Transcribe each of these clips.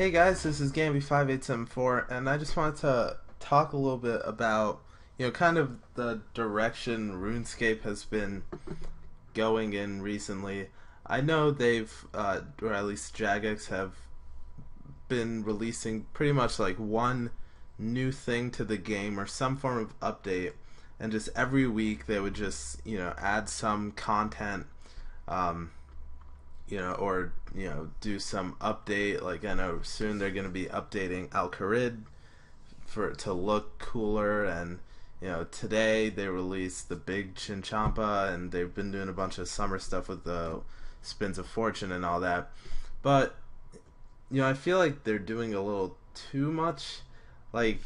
Hey guys, this is Gamby5874, and I just wanted to talk a little bit about, kind of the direction RuneScape has been going in recently. I know they've, or at least Jagex have been releasing pretty much like one new thing to the game or some form of update, and just every week they would just, add some content, um, or do some update. Like I know soon they're going to be updating Al Kharid for it to look cooler, and today they released the big Chinchompa, and they've been doing a bunch of summer stuff with the Spins of Fortune and all that. But I feel like they're doing a little too much. Like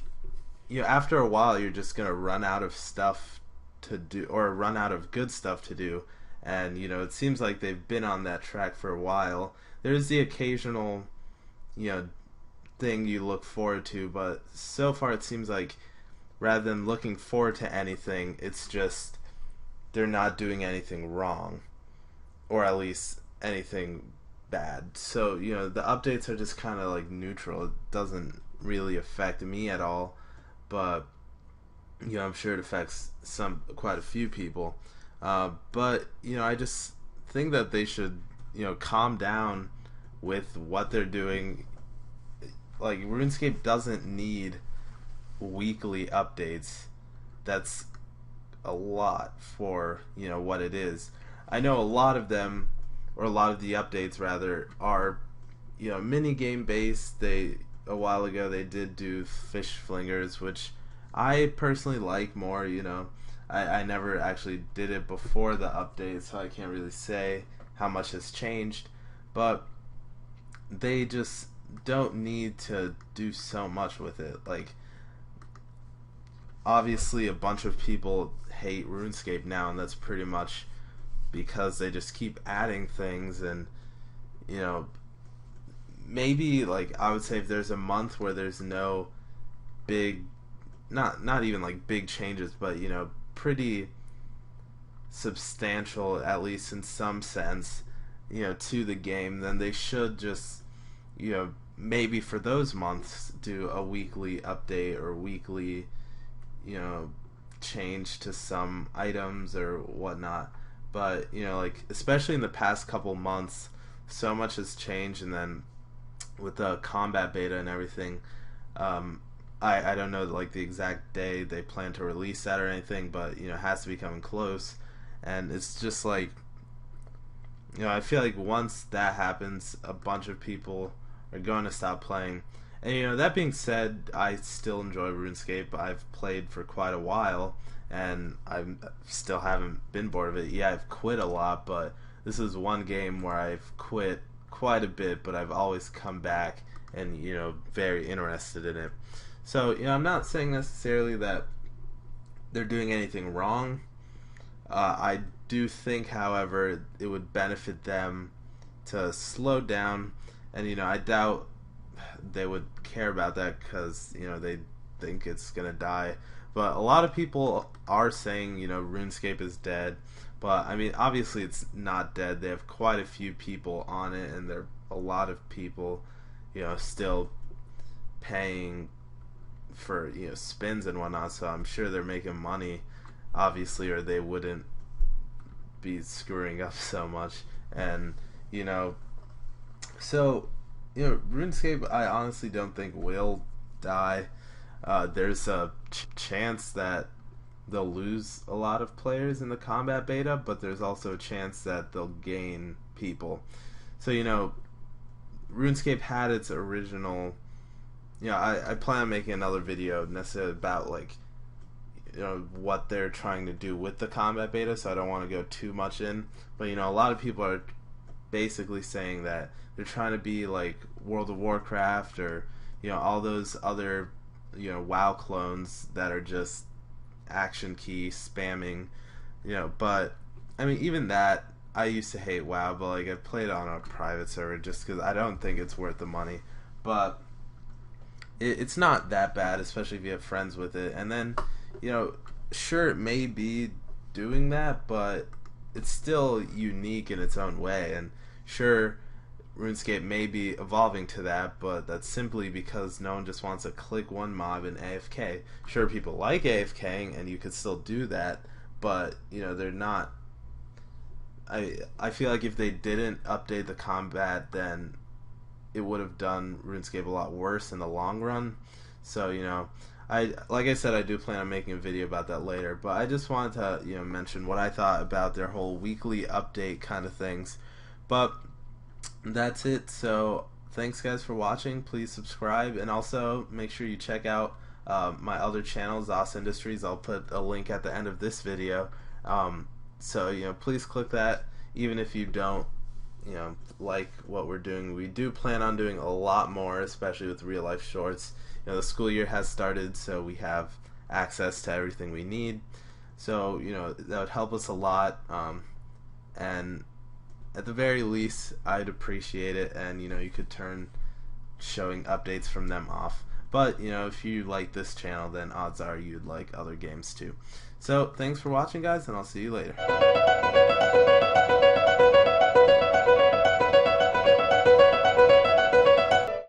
after a while, you're just gonna run out of stuff to do, or run out of good stuff to do, and it seems like they've been on that track for a while. There's the occasional you know thing you look forward to, but so far it seems like rather than looking forward to anything, it's just they're not doing anything wrong, or at least anything bad. So the updates are just kind of like neutral. It doesn't really affect me at all, but I'm sure it affects quite a few people. But I just think that they should calm down with what they're doing. Like RuneScape doesn't need weekly updates. That's a lot for what it is. I know a lot of them, or a lot of the updates rather, are mini game based. They A while ago they did do fish flingers, which I personally like more. I never actually did it before the update, so I can't really say how much has changed. But they just don't need to do so much with it. Like, obviously, a bunch of people hate RuneScape now, and that's pretty much because they just keep adding things. And you know, maybe, like, I would say if there's a month where there's no big, not even like big changes, but pretty substantial, at least in some sense, to the game, then they should just, maybe for those months do a weekly update or weekly, change to some items or whatnot. But like, especially in the past couple months, so much has changed, and then with the combat beta and everything, I don't know like the exact day they plan to release that or anything, but it has to be coming close. And it's just like, I feel like once that happens, a bunch of people are going to stop playing. And that being said, I still enjoy RuneScape. I've played for quite a while, and I still haven't been bored of it. Yeah, I've quit a lot, but this is one game where I've quit quite a bit, but I've always come back and very interested in it. So I'm not saying necessarily that they're doing anything wrong. I do think, however, it would benefit them to slow down, and I doubt they would care about that because they think it's gonna die. But a lot of people are saying RuneScape is dead, but I mean, obviously it's not dead. They have quite a few people on it, and there are a lot of people still paying for spins and whatnot, so I'm sure they're making money, obviously, or they wouldn't be screwing up so much. And so RuneScape, I honestly don't think will die. There's a chance that they'll lose a lot of players in the combat beta, but there's also a chance that they'll gain people. So RuneScape had its original. I plan on making another video necessarily about like what they're trying to do with the combat beta, so I don't want to go too much in. But a lot of people are basically saying that they're trying to be like World of Warcraft, or all those other WoW clones that are just action key spamming. But I mean, even that, I used to hate WoW, but like, I've played on a private server just because I don't think it's worth the money. But it's not that bad, especially if you have friends with it. And then sure, it may be doing that, but it's still unique in its own way. And sure, RuneScape may be evolving to that, but that's simply because no one just wants to click one mob and AFK. Sure, people like AFKing, and you could still do that, but they're not. I feel like if they didn't update the combat, then it would have done RuneScape a lot worse in the long run. So like I said, I do plan on making a video about that later, but I just wanted to mention what I thought about their whole weekly update kind of things. But that's it. So thanks guys for watching. Please subscribe, and also make sure you check out my other channel, Zos Industries. I'll put a link at the end of this video. So please click that, even if you don't like what we're doing. We do plan on doing a lot more, especially with real life shorts. The school year has started, so we have access to everything we need. So that would help us a lot, and at the very least I'd appreciate it. And you could turn showing updates from them off. But if you like this channel, then odds are you'd like other games too. So thanks for watching guys, and I'll see you later.